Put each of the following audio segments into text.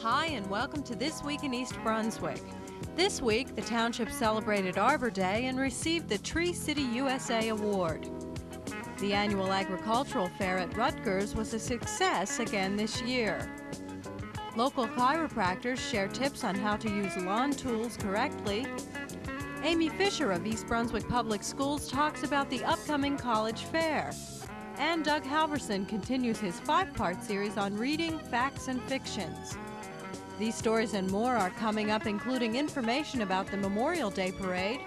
Hi, and welcome to This Week in East Brunswick. This week, the township celebrated Arbor Day and received the Tree City USA Award. The annual agricultural fair at Rutgers was a success again this year. Local chiropractors share tips on how to use lawn tools correctly. Amy Fisher of East Brunswick Public Schools talks about the upcoming college fair. And Doug Halverson continues his 5-part series on reading, facts, and fictions. These stories and more are coming up, including information about the Memorial Day Parade,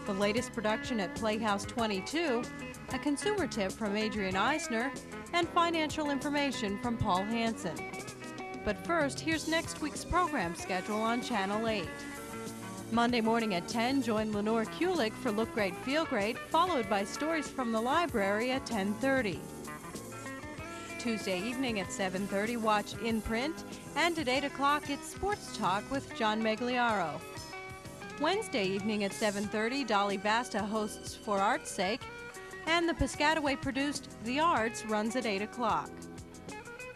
the latest production at Playhouse 22, a consumer tip from Adrian Eisner, and financial information from Paul Hansen. But first, here's next week's program schedule on Channel 8. Monday morning at 10, join Lenore Kulik for Look Great, Feel Great, followed by stories from the library at 10:30. Tuesday evening at 7:30, watch In Print, and at 8 o'clock, it's Sports Talk with John Megliaro. Wednesday evening at 7:30, Dolly Basta hosts For Art's Sake, and the Piscataway-produced The Arts runs at 8 o'clock.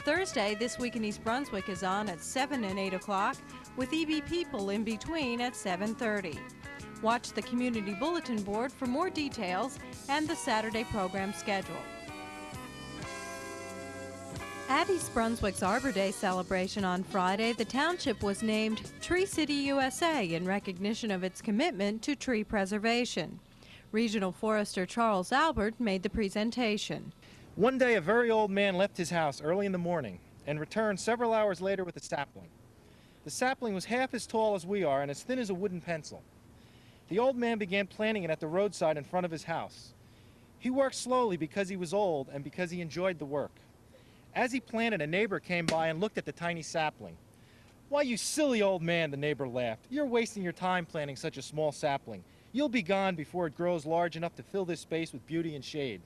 Thursday, This Week in East Brunswick is on at 7 and 8 o'clock, with EB People in between at 7:30. Watch the Community Bulletin Board for more details and the Saturday program schedule. At East Brunswick's Arbor Day celebration on Friday, the township was named Tree City USA in recognition of its commitment to tree preservation. Regional Forester Charles Albert made the presentation. One day, a very old man left his house early in the morning and returned several hours later with a sapling. The sapling was half as tall as we are and as thin as a wooden pencil. The old man began planting it at the roadside in front of his house. He worked slowly because he was old and because he enjoyed the work. As he planted, a neighbor came by and looked at the tiny sapling. "Why, you silly old man," the neighbor laughed. "You're wasting your time planting such a small sapling. You'll be gone before it grows large enough to fill this space with beauty and shade."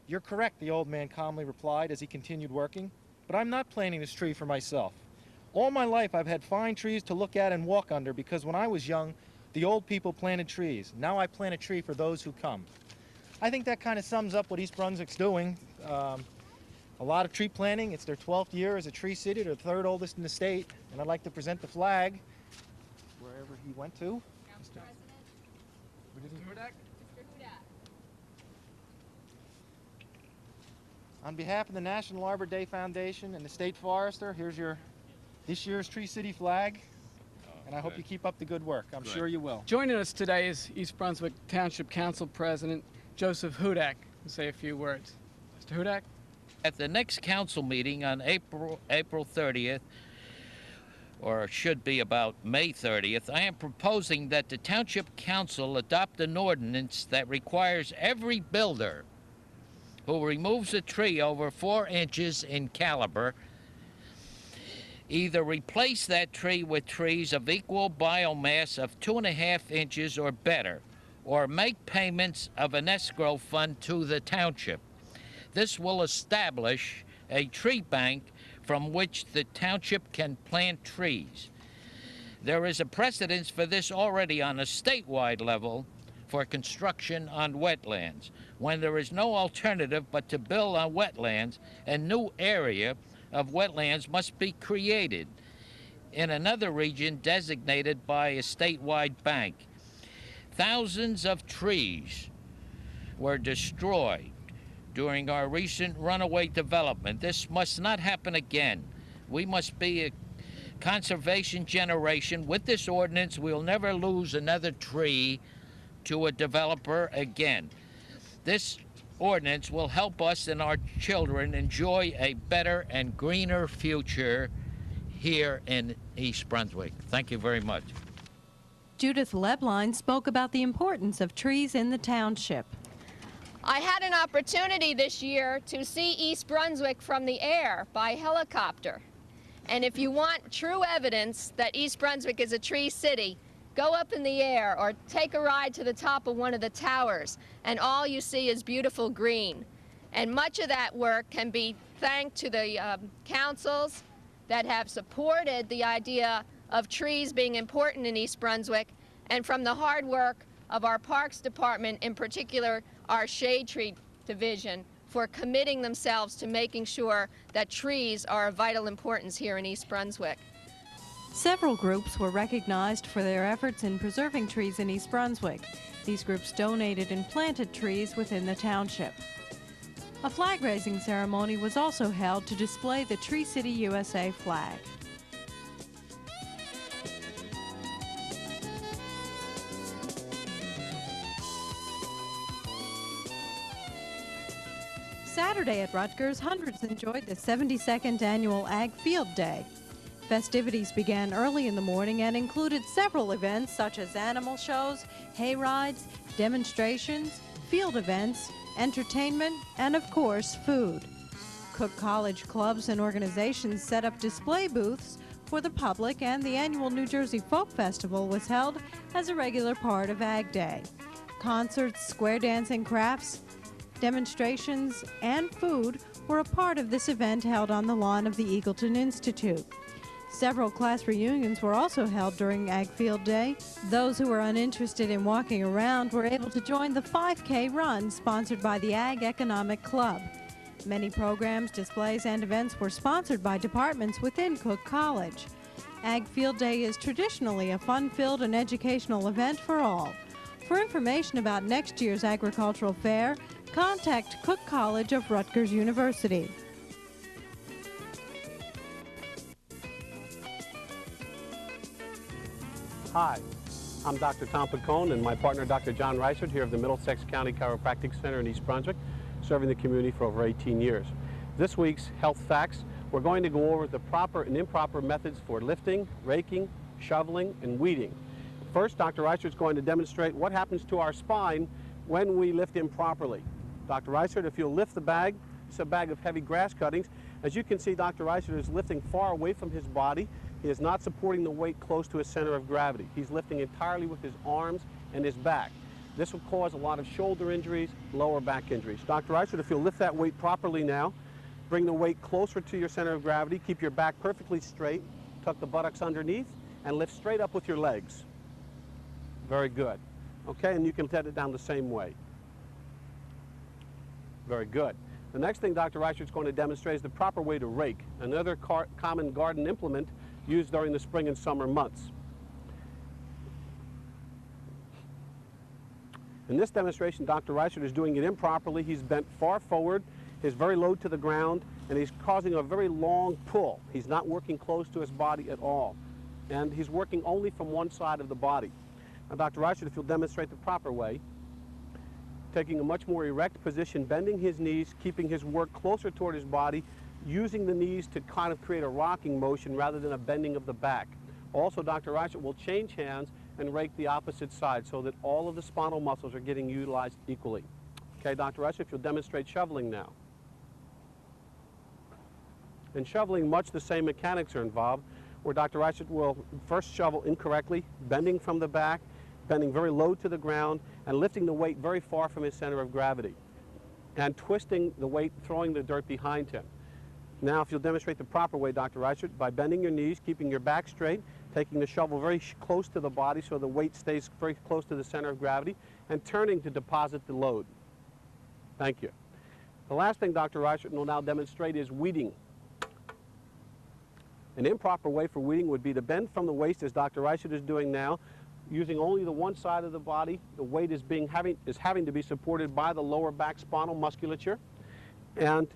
"You're correct," the old man calmly replied as he continued working, "but I'm not planting this tree for myself. All my life I've had fine trees to look at and walk under because when I was young, the old people planted trees. Now I plant a tree for those who come." I think that kind of sums up what East Brunswick's doing. A lot of tree planting. It's their 12th year as a tree city. They're the third oldest in the state. And I'd like to present the flag wherever he went to. Council President. Mr. Hudak. On behalf of the National Arbor Day Foundation and the State Forester, here's your this year's Tree City flag. And I hope you keep up the good work. I'm sure you will. Joining us today is East Brunswick Township Council President Joseph Hudak to say a few words. Mr. Hudak? At the next council meeting on April 30th, or it should be about May 30th, I am proposing that the Township Council adopt an ordinance that requires every builder who removes a tree over 4 inches in caliber either replace that tree with trees of equal biomass of 2.5 inches or better, or make payments of an escrow fund to the township. This will establish a tree bank from which the township can plant trees. There is a precedence for this already on a statewide level for construction on wetlands. When there is no alternative but to build on wetlands, a new area of wetlands must be created in another region designated by a statewide bank. Thousands of trees were destroyed during our recent runaway development. This must not happen again. We must be a conservation generation. With this ordinance, we'll never lose another tree to a developer again. This ordinance will help us and our children enjoy a better and greener future here in East Brunswick. Thank you very much. Judith Lebline spoke about the importance of trees in the township. I had an opportunity this year to see East Brunswick from the air by helicopter. And if you want true evidence that East Brunswick is a tree city, go up in the air or take a ride to the top of one of the towers, and all you see is beautiful green. And much of that work can be thanked to the councils that have supported the idea of trees being important in East Brunswick, and from the hard work of our Parks Department, in particular our Shade Tree Division, for committing themselves to making sure that trees are of vital importance here in East Brunswick. Several groups were recognized for their efforts in preserving trees in East Brunswick. These groups donated and planted trees within the township. A flag-raising ceremony was also held to display the Tree City USA flag. Saturday at Rutgers, hundreds enjoyed the 72nd annual Ag Field Day. Festivities began early in the morning and included several events such as animal shows, hay rides, demonstrations, field events, entertainment, and of course, food. Cook College clubs and organizations set up display booths for the public, and the annual New Jersey Folk Festival was held as a regular part of Ag Day. Concerts, square dancing, crafts, demonstrations, and food were a part of this event held on the lawn of the Eagleton Institute. Several class reunions were also held during Ag Field Day. Those who were uninterested in walking around were able to join the 5K run sponsored by the Ag Economic Club. Many programs, displays, and events were sponsored by departments within Cook College. Ag Field Day is traditionally a fun-filled and educational event for all. For information about next year's agricultural fair, contact Cook College of Rutgers University. Hi, I'm Dr. Tom Picone and my partner Dr. John Reisert here of the Middlesex County Chiropractic Center in East Brunswick, serving the community for over 18 years. This week's Health Facts, we're going to go over the proper and improper methods for lifting, raking, shoveling, and weeding. First, Dr. Reisert is going to demonstrate what happens to our spine when we lift improperly. Dr. Reisert, if you'll lift the bag, it's a bag of heavy grass cuttings. As you can see, Dr. Reisert is lifting far away from his body. He is not supporting the weight close to his center of gravity. He's lifting entirely with his arms and his back. This will cause a lot of shoulder injuries, lower back injuries. Dr. Reisert, if you'll lift that weight properly now, bring the weight closer to your center of gravity, keep your back perfectly straight, tuck the buttocks underneath, and lift straight up with your legs. Very good. Okay, and you can set it down the same way. Very good. The next thing Dr. Reisert is going to demonstrate is the proper way to rake, another common garden implement used during the spring and summer months. In this demonstration, Dr. Reisert is doing it improperly. He's bent far forward, he's very low to the ground, and he's causing a very long pull. He's not working close to his body at all, and he's working only from one side of the body. Now, Dr. Reisert, if you'll demonstrate the proper way, taking a much more erect position, bending his knees, keeping his work closer toward his body, using the knees to kind of create a rocking motion rather than a bending of the back. Also, Dr. Reisert will change hands and rake the opposite side so that all of the spinal muscles are getting utilized equally. Okay, Dr. Reisert, if you'll demonstrate shoveling now. In shoveling, much the same mechanics are involved, where Dr. Reisert will first shovel incorrectly, bending from the back, bending very low to the ground, and lifting the weight very far from his center of gravity, and twisting the weight, throwing the dirt behind him. Now, if you'll demonstrate the proper way, Dr. Reisert, by bending your knees, keeping your back straight, taking the shovel very close to the body so the weight stays very close to the center of gravity, and turning to deposit the load. Thank you. The last thing Dr. Reisert will now demonstrate is weeding. An improper way for weeding would be to bend from the waist, as Dr. Reisert is doing now, using only the one side of the body. The weight is having to be supported by the lower back spinal musculature, and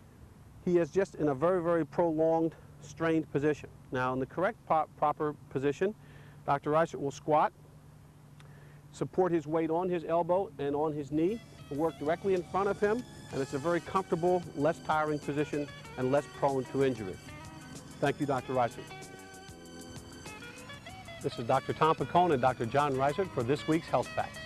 he is just in a very, very prolonged, strained position. Now, in the correct proper position, Dr. Reisert will squat, support his weight on his elbow and on his knee, work directly in front of him, and it's a very comfortable, less tiring position and less prone to injury. Thank you, Dr. Reisert. This is Dr. Tom Picone and Dr. John Reisert for this week's Health Facts.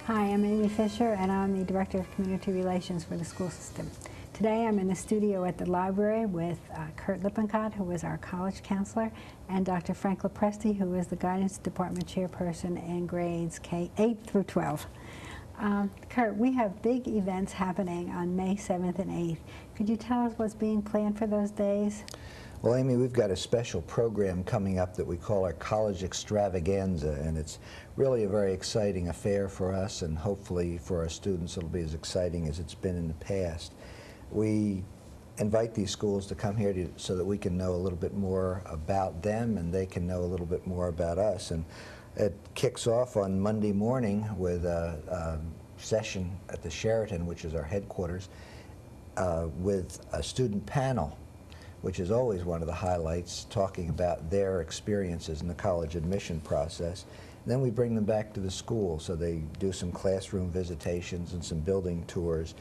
Hi, I'm Amy Fisher, and I'm the Director of Community Relations for the school system. Today I'm in the studio at the library with Kurt Lippincott, who is our college counselor, and Dr. Frank Lopresti, who is the guidance department chairperson in grades K-8 through 12. Kurt, we have big events happening on May 7th and 8th. Could you tell us what's being planned for those days? Well, Amy, we've got a special program coming up that we call our College Extravaganza, and it's really a very exciting affair for us, and hopefully for our students it'll be as exciting as it's been in the past. We invite these schools to come here so that we can know a little bit more about them and they can know a little bit more about us. And it kicks off on Monday morning with a session at the Sheraton, which is our headquarters, with a student panel, which is always one of the highlights, talking about their experiences in the college admission process. And then we bring them back to the school, so they do some classroom visitations and some building tours.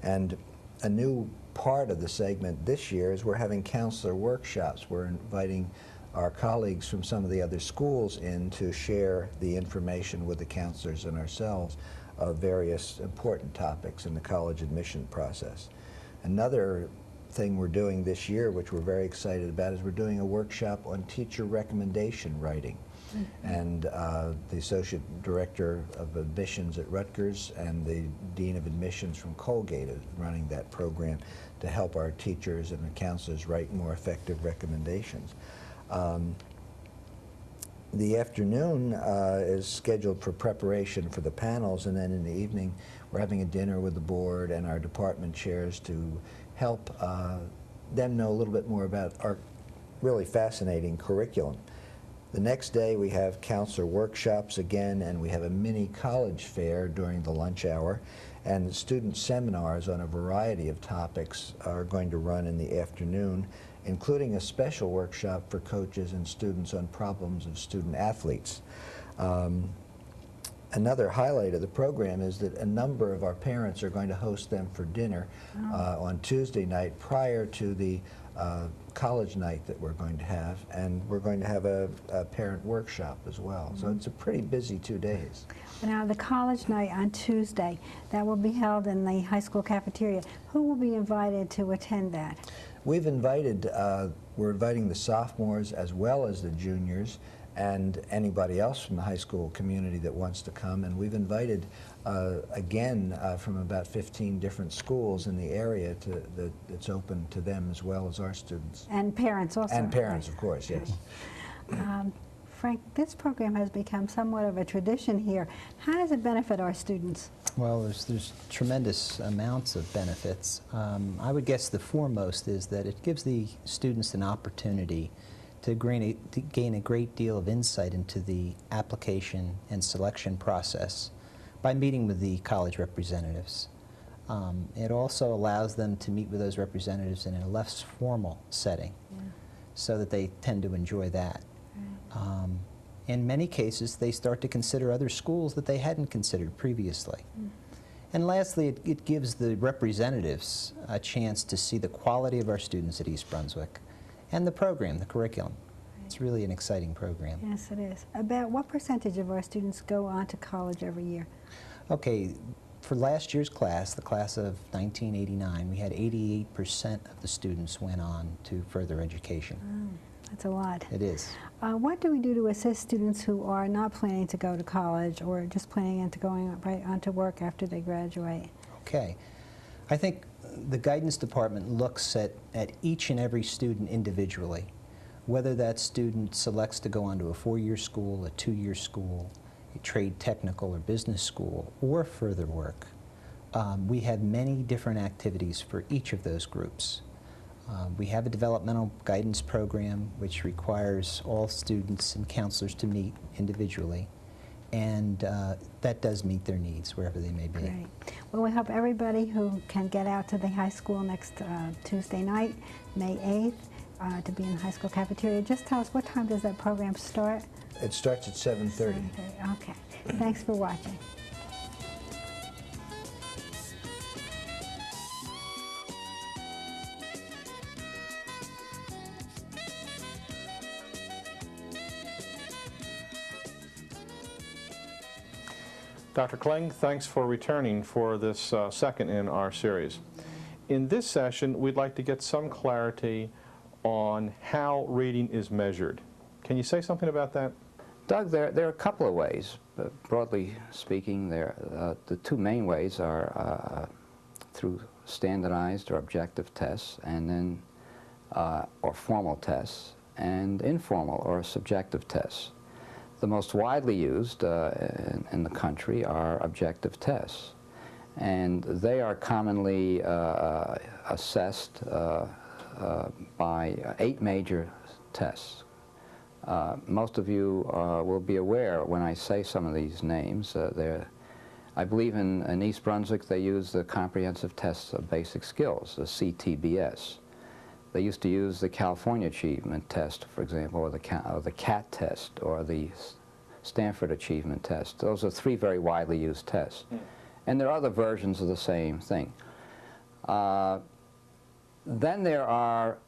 And a new part of the segment this year is we're having counselor workshops. We're inviting our colleagues from some of the other schools in to share the information with the counselors and ourselves of various important topics in the college admission process. Another thing we're doing this year, which we're very excited about, is we're doing a workshop on teacher recommendation writing. And the Associate Director of Admissions at Rutgers and the Dean of Admissions from Colgate is running that program to help our teachers and the counselors write more effective recommendations. The afternoon is scheduled for preparation for the panels, and then in the evening we're having a dinner with the board and our department chairs to help them know a little bit more about our really fascinating curriculum. The next day we have counselor workshops again, and we have a mini college fair during the lunch hour, and student seminars on a variety of topics are going to run in the afternoon, including a special workshop for coaches and students on problems of student athletes. Another highlight of the program is that a number of our parents are going to host them for dinner on Tuesday night prior to the college night that we're going to have, and we're going to have a parent workshop as well. So it's a pretty busy 2 days. Now, the college night on Tuesday, that will be held in the high school cafeteria. Who will be invited to attend that? We've invited, we're inviting the sophomores as well as the juniors and anybody else from the high school community that wants to come. And we've invited, again, from about 15 different schools in the area that's open to them as well as our students. And parents also. And parents, of course, yes. Frank, this program has become somewhat of a tradition here. How does it benefit our students? Well, there's tremendous amounts of benefits. I would guess the foremost is that it gives the students an opportunity to gain a great deal of insight into the application and selection process by meeting with the college representatives. It also allows them to meet with those representatives in a less formal setting, so that they tend to enjoy that. In many cases, they start to consider other schools that they hadn't considered previously. And lastly, it gives the representatives a chance to see the quality of our students at East Brunswick and the program, the curriculum. It's really an exciting program. Yes, it is. About what percentage of our students go on to college every year? Okay, for last year's class, the class of 1989, we had 88% of the students went on to further education. That's a lot. It is. What do we do to assist students who are not planning to go to college or just planning on going right on to work after they graduate? Okay. I think the guidance department looks at each and every student individually, whether that student selects to go on to a 4-year school, a 2-year school, a trade technical or business school, or further work. We have many different activities for each of those groups. We have a developmental guidance program which requires all students and counselors to meet individually, and that does meet their needs wherever they may be. Great. Well, we hope everybody who can get out to the high school next Tuesday night, May 8th, to be in the high school cafeteria. Just tell us, what time does that program start? It starts at 7:30. Okay. Thanks for watching. Dr. Kling, thanks for returning for this second in our series. In this session, we'd like to get some clarity on how reading is measured. Can you say something about that? Doug, there are a couple of ways. Broadly speaking, the two main ways are through standardized or objective tests, and then or formal tests, and informal or subjective tests. The most widely used in the country are objective tests, and they are commonly assessed by 8 major tests. Most of you will be aware when I say some of these names. I believe in East Brunswick they use the Comprehensive Tests of Basic Skills, the CTBS. They used to use the California Achievement Test, for example, or the CAT test, or the Stanford Achievement Test. Those are 3 very widely used tests. And there are other versions of the same thing. Then there are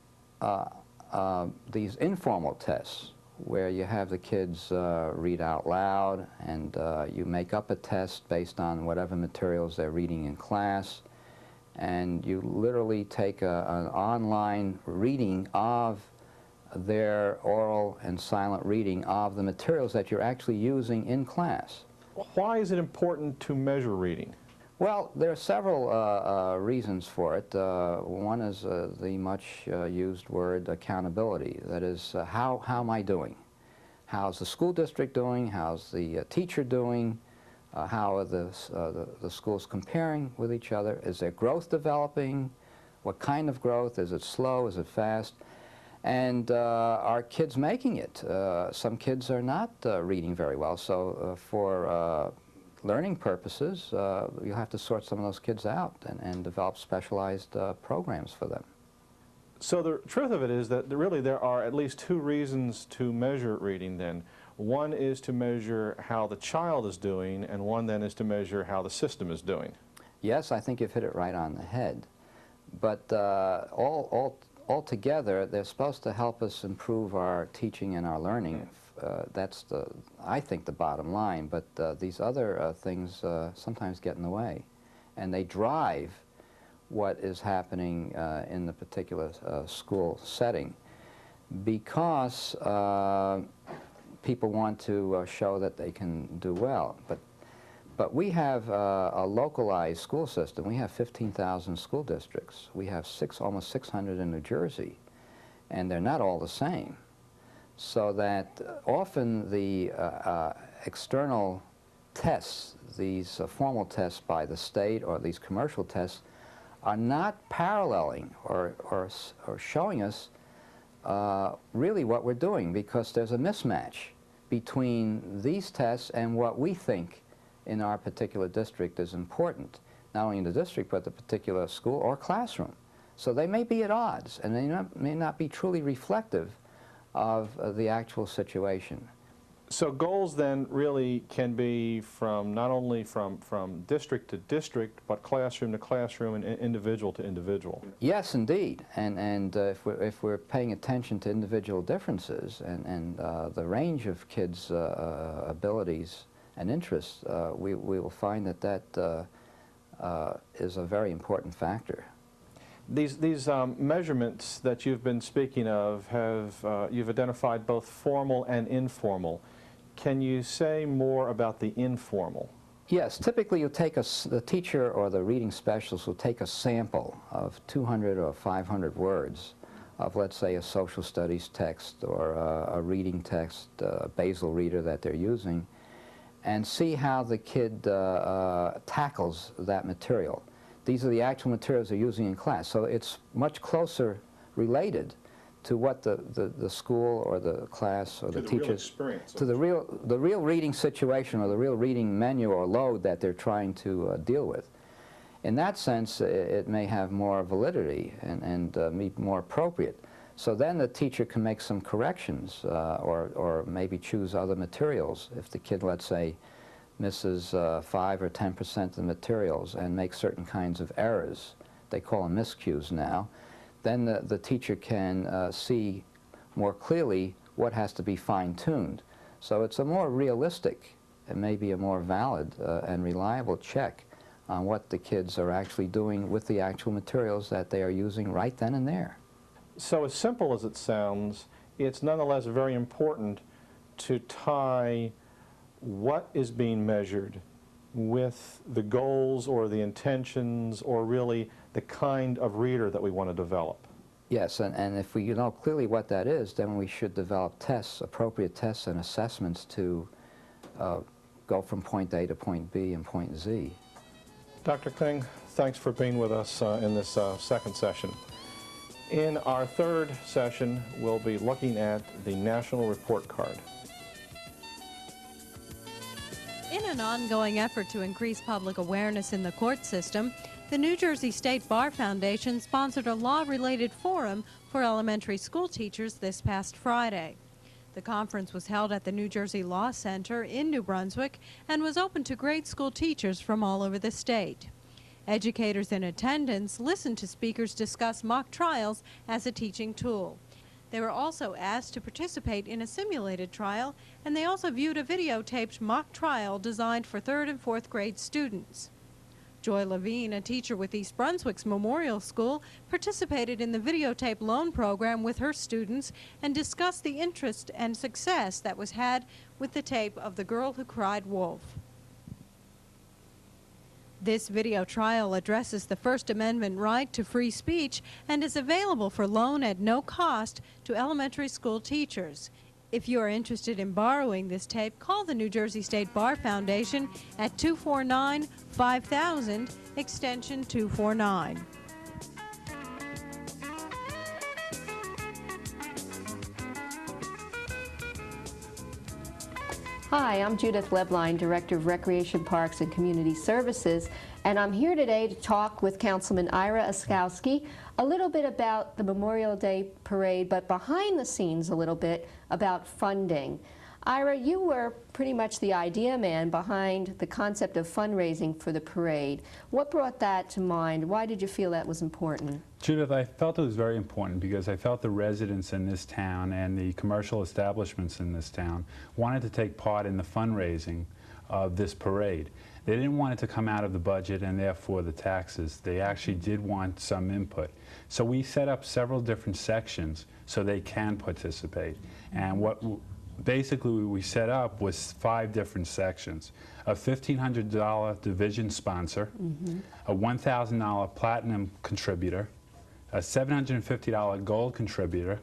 these informal tests, where you have the kids read out loud, and you make up a test based on whatever materials they're reading in class, and you literally take an online reading of their oral and silent reading of the materials that you're actually using in class. Why is it important to measure reading? Well, there are several reasons for it. One is the much used word accountability. That is, how am I doing? How's the school district doing? How's the teacher doing? How are the schools comparing with each other? Is there growth developing? What kind of growth? Is it slow? Is it fast? And are kids making it? Some kids are not reading very well, so for learning purposes, you have to sort some of those kids out and develop specialized programs for them. So the truth of it is that really there are at least 2 reasons to measure reading then. One is to measure how the child is doing, and one then is to measure how the system is doing. Yes, I think you've hit it right on the head. But altogether, they're supposed to help us improve our teaching and our learning. That's, I think, the bottom line. But these other things sometimes get in the way. And they drive what is happening in the particular school setting, because people want to show that they can do well. But we have a localized school system. We have 15,000 school districts. We have almost 600 in New Jersey, and they're not all the same. So that often the external tests, these formal tests by the state or these commercial tests, are not paralleling or showing us really what we're doing, because there's a mismatch between these tests and what we think in our particular district is important, not only in the district but the particular school or classroom. So they may be at odds, and they may not be truly reflective of the actual situation. So goals then really can be from not only from district to district, but classroom to classroom and individual to individual. Yes, indeed. And if we're paying attention to individual differences and the range of kids' abilities and interests, we will find that is a very important factor. These measurements that you've been speaking of you've identified both formal and informal. Can you say more about the informal? Yes, typically you'll take the teacher or the reading specialist will take a sample of 200 or 500 words of, let's say, a social studies text or a reading text, a basal reader that they're using, and see how the kid tackles that material. These are the actual materials they're using in class, so it's much closer related to what the school or the class or the teachers, to the real reading situation or the real reading menu or load that they're trying to deal with. In that sense, it may have more validity and be more appropriate. So then the teacher can make some corrections or maybe choose other materials. If the kid, let's say, misses 5 or 10% of the materials and makes certain kinds of errors, they call them miscues now, then the teacher can see more clearly what has to be fine-tuned. So it's a more realistic and maybe a more valid and reliable check on what the kids are actually doing with the actual materials that they are using right then and there. So as simple as it sounds, it's nonetheless very important to tie what is being measured with the goals or the intentions or really the kind of reader that we want to develop. Yes, and if we know clearly what that is, then we should develop tests, appropriate tests and assessments to go from point A to point B and point Z. Dr. King, thanks for being with us in this second session. In our third session, we'll be looking at the National Report Card. In an ongoing effort to increase public awareness in the court system, the New Jersey State Bar Foundation sponsored a law-related forum for elementary school teachers this past Friday. The conference was held at the New Jersey Law Center in New Brunswick and was open to grade school teachers from all over the state. Educators in attendance listened to speakers discuss mock trials as a teaching tool. They were also asked to participate in a simulated trial, and they also viewed a videotaped mock trial designed for 3rd and 4th grade students. Joy Levine, a teacher with East Brunswick's Memorial School, participated in the videotape loan program with her students and discussed the interest and success that was had with the tape of The Girl Who Cried Wolf. This video trial addresses the First Amendment right to free speech and is available for loan at no cost to elementary school teachers. If you are interested in borrowing this tape, call the New Jersey State Bar Foundation at 249-5000, extension 249. Hi, I'm Judith Lebline, Director of Recreation Parks and Community Services, and I'm here today to talk with Councilman Ira Oskowski a little bit about the Memorial Day Parade, but behind the scenes a little bit about funding. Ira, you were pretty much the idea man behind the concept of fundraising for the parade. What brought that to mind? Why did you feel that was important? Judith, I felt it was very important because I felt the residents in this town and the commercial establishments in this town wanted to take part in the fundraising of this parade. They didn't want it to come out of the budget and therefore the taxes. They actually did want some input. So we set up several different sections so they can participate. And what basically we set up was 5 different sections. A $1,500 division sponsor, a $1,000 platinum contributor, a $750 gold contributor,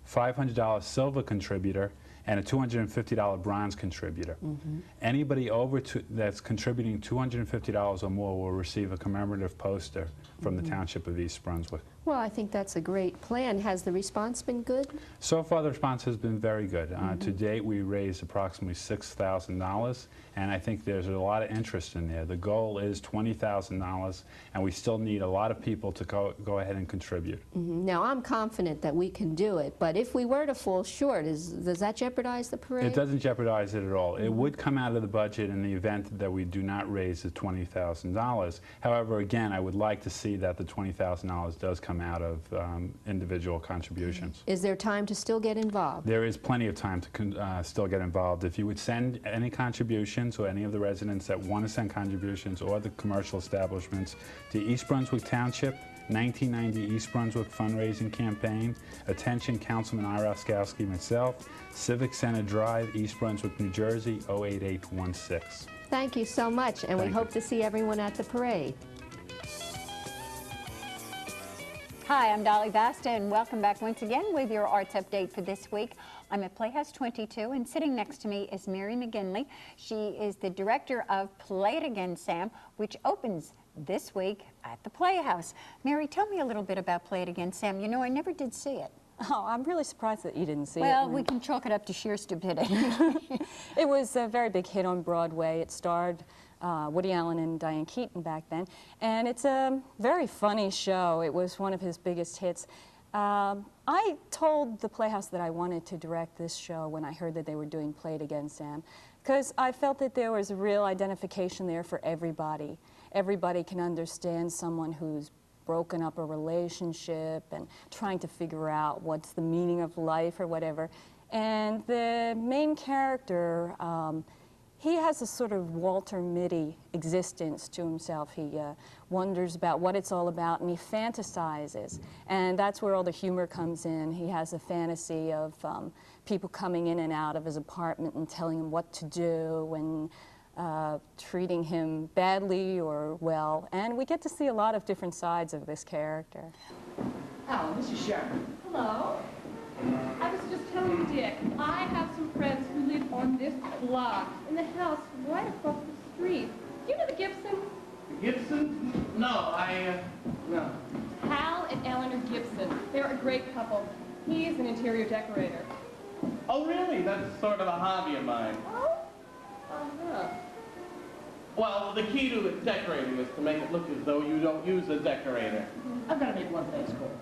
$500 silver contributor, and a $250 bronze contributor. Anybody over that's contributing $250 or more will receive a commemorative poster from the Township of East Brunswick. Well, I think that's a great plan. Has the response been good? So far, the response has been very good. To date, we raised approximately $6,000, and I think there's a lot of interest in there. The goal is $20,000, and we still need a lot of people to go ahead and contribute. Now, I'm confident that we can do it, but if we were to fall short, does that jeopardize the parade? It doesn't jeopardize it at all. It would come out of the budget in the event that we do not raise the $20,000. However, again, I would like to see that the $20,000 does come out of individual contributions. Is there time to still get involved? There is plenty of time to still get involved. If you would send any contributions, or any of the residents that want to send contributions, or the commercial establishments, to East Brunswick Township, 1990 East Brunswick Fundraising Campaign, attention Councilman Ira Oskowski, myself, Civic Center Drive, East Brunswick, New Jersey, 08816. Thank you so much, and we hope to see everyone at the parade. Hi, I'm Dolly Vasta, and welcome back once again with your arts update for this week. I'm at Playhouse 22, and sitting next to me is Mary McGinley. She is the director of Play It Again, Sam, which opens this week at the Playhouse. Mary, tell me a little bit about Play It Again, Sam. You know, I never did see it. Oh, I'm really surprised that you didn't see it. Well, we can chalk it up to sheer stupidity. It was a very big hit on Broadway. It starred Woody Allen and Diane Keaton back then, and it's a very funny show. It was one of his biggest hits. I told the Playhouse that I wanted to direct this show when I heard that they were doing Play It Again, Sam, because I felt that there was a real identification there for everybody. Everybody can understand someone who's broken up a relationship and trying to figure out what's the meaning of life or whatever. And the main character, he has a sort of Walter Mitty existence to himself. He wonders about what it's all about, and he fantasizes. And that's where all the humor comes in. He has a fantasy of people coming in and out of his apartment and telling him what to do and treating him badly or well. And we get to see a lot of different sides of this character. Alan, this is Sharon. Hello. I was just telling Dick, I have some friends who live on this block, in the house right across the street. Do you know the Gibsons? Gibson? No, no. Hal and Eleanor Gibson. They're a great couple. He's an interior decorator. Oh, really? That's sort of a hobby of mine. Oh? Uh-huh. Well, the key to decorating is to make it look as though you don't use a decorator. I've got to make one thing cool.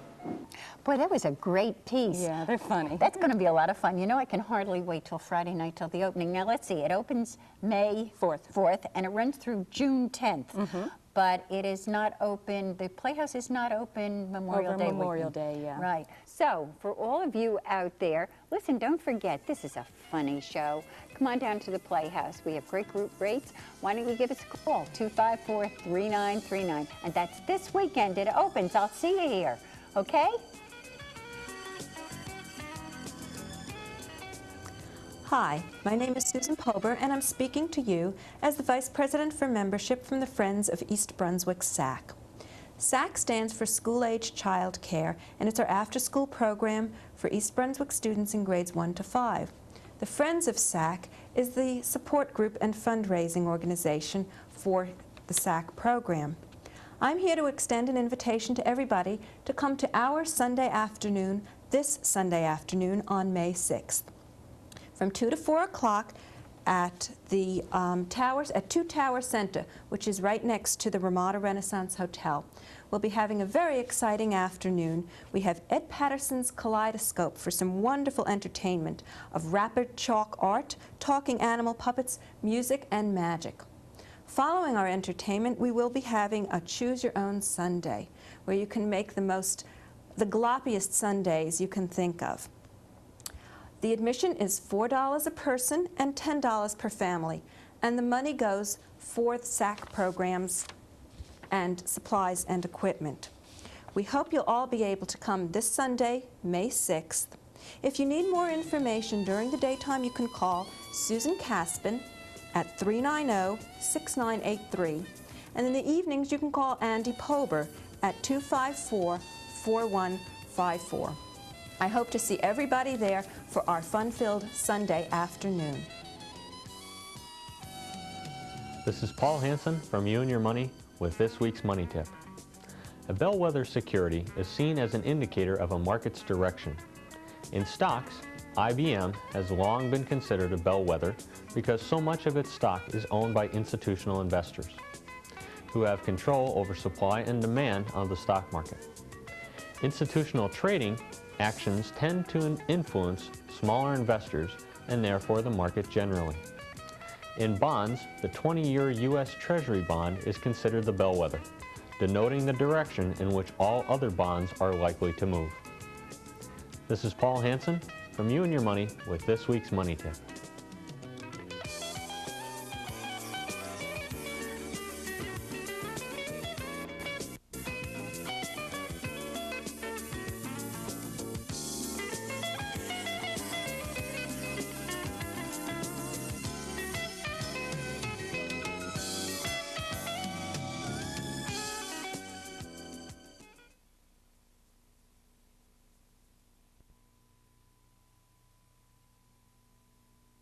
Boy, that was a great piece. Yeah, they're funny. That's going to be a lot of fun. You know, I can hardly wait till Friday night till the opening. Now, let's see. It opens May 4th, and it runs through June 10th. But it is not open, the Playhouse is not open Memorial Day Memorial weekend. Day, yeah. Right. So, for all of you out there, listen, don't forget, this is a funny show. Come on down to the Playhouse. We have great group rates. Why don't you give us a call, 254-3939. And that's this weekend. It opens. I'll see you here. Okay? Hi, my name is Susan Pober, and I'm speaking to you as the Vice President for Membership from the Friends of East Brunswick Sacc. Sacc stands for School-Age Child Care, and it's our after-school program for East Brunswick students in grades 1 to 5. The Friends of Sacc is the support group and fundraising organization for the Sacc program. I'm here to extend an invitation to everybody to come to our Sunday afternoon, this Sunday afternoon on May 6th. From 2 to 4 o'clock at the Towers, at 2 Tower Center, which is right next to the Ramada Renaissance Hotel. We'll be having a very exciting afternoon. We have Ed Patterson's Kaleidoscope for some wonderful entertainment of rapid chalk art, talking animal puppets, music, and magic. Following our entertainment, we will be having a Choose Your Own Sundae, where you can make the gloppiest sundaes you can think of. The admission is $4 a person and $10 per family, and the money goes for the Sacc programs and supplies and equipment. We hope you'll all be able to come this Sunday, May 6th. If you need more information during the daytime, you can call Susan Caspin at 390-6983. And in the evenings, you can call Andy Pober at 254-4154. I hope to see everybody there for our fun-filled Sunday afternoon. This is Paul Hansen from You and Your Money with this week's Money Tip. A bellwether security is seen as an indicator of a market's direction. In stocks, IBM has long been considered a bellwether because so much of its stock is owned by institutional investors who have control over supply and demand of the stock market. Institutional trading actions tend to influence smaller investors and therefore the market generally. In bonds, the 20-year U.S. Treasury bond is considered the bellwether, denoting the direction in which all other bonds are likely to move. This is Paul Hansen from You and Your Money with this week's Money Tip.